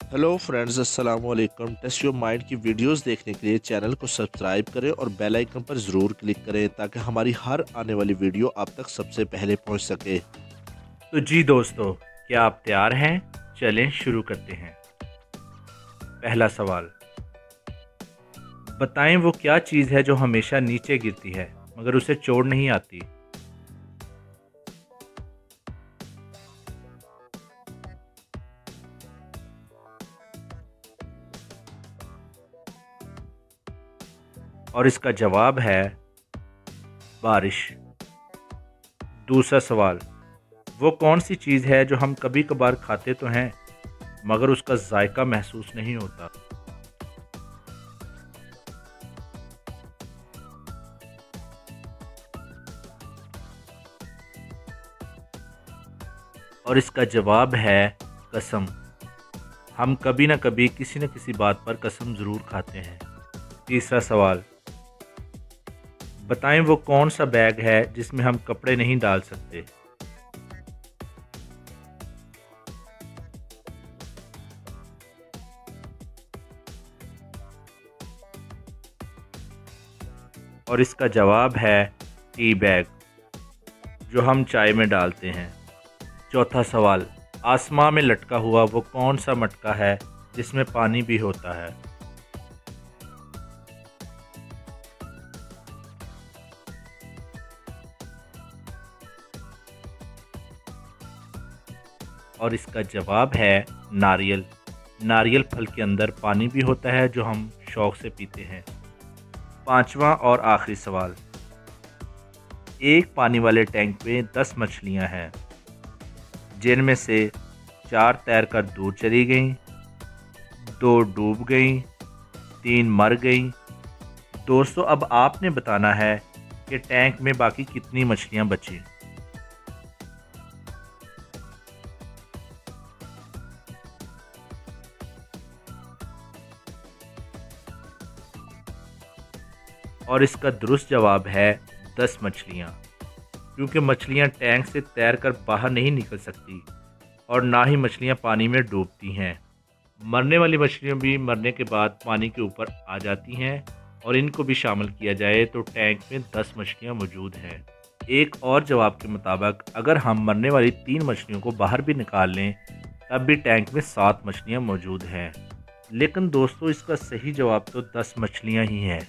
Hello friends, अस्सलाम वालेकुम। Test your mind की वीडियोस देखने के लिए चैनल को सब्सक्राइब करें और बेल आइकन पर ज़रूर क्लिक करें ताकि हमारी हर आने वाली वीडियो आप तक सबसे पहले पहुंच सके। तो जी दोस्तों, क्या आप तैयार हैं? चलें शुरू करते हैं। पहला सवाल, बताएं वो क्या चीज़ है जो हमेशा नीचे गिरती है मगर उसे चोट नहीं आती? और इसका जवाब है बारिश। दूसरा सवाल, वो कौन सी चीज़ है जो हम कभी कभार खाते तो हैं मगर उसका जायका महसूस नहीं होता? और इसका जवाब है कसम। हम कभी ना कभी किसी न किसी बात पर कसम ज़रूर खाते हैं। तीसरा सवाल, बताएं वो कौन सा बैग है जिसमें हम कपड़े नहीं डाल सकते? और इसका जवाब है टी बैग, जो हम चाय में डालते हैं। चौथा सवाल, आसमां में लटका हुआ वो कौन सा मटका है जिसमें पानी भी होता है? और इसका जवाब है नारियल। नारियल फल के अंदर पानी भी होता है जो हम शौक से पीते हैं। पांचवा और आखिरी सवाल, एक पानी वाले टैंक में 10 मछलियां हैं जिनमें से 4 तैरकर दूर चली गईं, 2 डूब गईं, 3 मर गईं। दोस्तों, अब आपने बताना है कि टैंक में बाकी कितनी मछलियां बची। और इसका दुरुस्त जवाब है 10 मछलियाँ, क्योंकि मछलियाँ टैंक से तैरकर बाहर नहीं निकल सकती और ना ही मछलियाँ पानी में डूबती हैं। मरने वाली मछलियाँ भी मरने के बाद पानी के ऊपर आ जाती हैं और इनको भी शामिल किया जाए तो टैंक में 10 मछलियाँ मौजूद हैं। एक और जवाब के मुताबिक अगर हम मरने वाली 3 मछलियों को बाहर भी निकाल लें तब भी टैंक में 7 मछलियाँ मौजूद हैं। लेकिन दोस्तों, इसका सही जवाब तो 10 मछलियाँ ही हैं।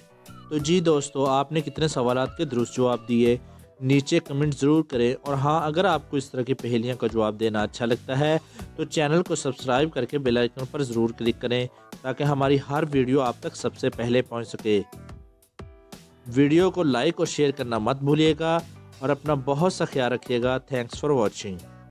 तो जी दोस्तों, आपने कितने सवालात के दुरुस्त जवाब दिए, नीचे कमेंट ज़रूर करें। और हाँ, अगर आपको इस तरह की पहेलियाँ का जवाब देना अच्छा लगता है तो चैनल को सब्सक्राइब करके बेल आइकन पर ज़रूर क्लिक करें ताकि हमारी हर वीडियो आप तक सबसे पहले पहुंच सके। वीडियो को लाइक और शेयर करना मत भूलिएगा और अपना बहुत सा ख्याल रखिएगा। Thanks for watching.